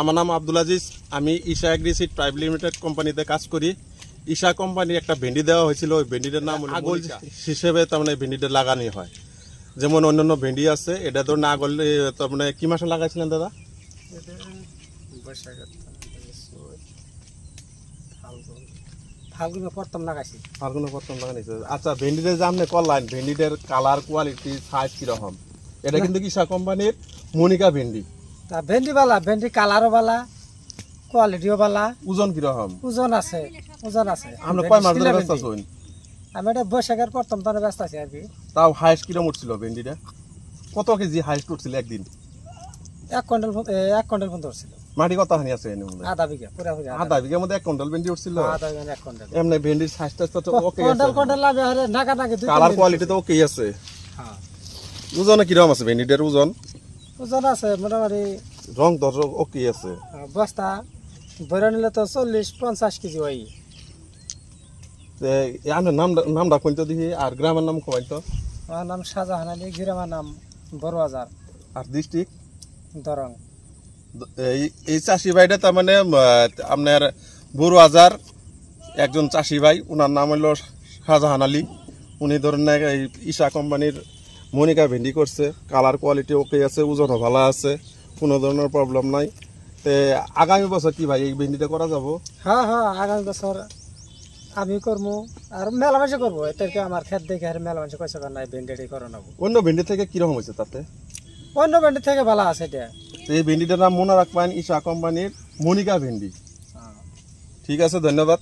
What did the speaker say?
আমার নাম আব্দুল আজিজ। আমি ঈশা এগ্রিসিড প্রাইভেট লিমিটেড কোম্পানিতে কাজ করি। ঈশা কোম্পানির একটা ভেন্ডি দেওয়া হয়েছিল, ওই ভেন্ডিটার নাম আগল হিসেবে তার মানে ভেন্ডিটা লাগানো হয়। যেমন অন্যান্য ভেন্ডি আছে, এটা তো না আগল তার মানে কি মাসে লাগাইছিলেন দাদা? ফাল্গুনে প্রথম লাগাইছি। ফাল্গুনে প্রথম লাগাইছে। আচ্ছা, ভেন্ডিটা যে আপনি করলেন, ভেন্ডিটার কালার, কোয়ালিটি, সাইজ কিরকম? এটা কিন্তু ঈশা কোম্পানির মনিকা ভেন্ডি। তা ভেন্ডি বালা, ভেন্ডি কালারও বালা, কোয়ালিটিও বালা। ওজন কিরকম? ওজন আছে, ওজন আছে। আপনি কয় মাস ধরে ব্যস্ত আছেন? আমি এটা বৈশাখের প্রথম তনে ব্যস্ত আছি আর কি। তাও হাইস্ট কিরকম উঠছিল ভেন্ডিটা? কত কেজি হাইস্ট উঠছিল একদিন? 1 কুইন্টাল পর্যন্ত উঠছিল। মাটি কত হানি আছে? আধা বিঘা, পুরা আধা বিঘার মধ্যে 1 কুইন্টাল ভেন্ডি উঠছিল। আধা বিঘা 1 কুইন্টাল। এমনি ভেন্ডির সাইজটা তো ওকে আছে, কুইন্টাল লাভে আরে নাকা নাকি দুই কালার কোয়ালিটি তো ওকে আছে। হ্যাঁ, ওজনে কিরকম আছে ভেন্ডিটার ওজন? ওজন আছে মোটামুটি রং দর্শক ওকে আছে। বস্তা ভরে নিলে তো 40-50 কেজি হয়। আপনার নামটা কইতো দেখি, আর গ্রামের নাম কইতো? আমার নাম শাহজাহান আলী, গ্রামের নাম বড়বাজার, আর ডিস্ট্রিক্ট দরং। এই চাষি ভাইটা তার মানে আপনার বড়বাজার একজন চাষি ভাই, ওনার নাম হলো শাহজাহান আলী। উনি ধরেন না এই ঈশা কোম্পানির মনিকা ভেন্ডি করছে। কালার কোয়ালিটি ওকে আছে, ওজনও ভালো আছে, কোনো ধরনের প্রবলেম নাই। তে আগামী বছর কি ভাই এই ভেন্ডিটা করা যাব? হ্যাঁ হ্যাঁ, আগামী বছর আমি করবো আর মেলা মানুষ করবো। এটাকে আমার ক্ষেত দেখে আর মেলা মানুষ কইছে না ভেন্ডি করে নেবো। অন্য ভেন্ডি থেকে কিরকম হয়েছে তাতে? অন্য ভেন্ডি থেকে ভালো আছে এটা। এই ভেন্ডিটার নাম মনে রাখবেন, ঈশা কোম্পানির মনিকা ভেন্ডি। ঠিক আছে, ধন্যবাদ।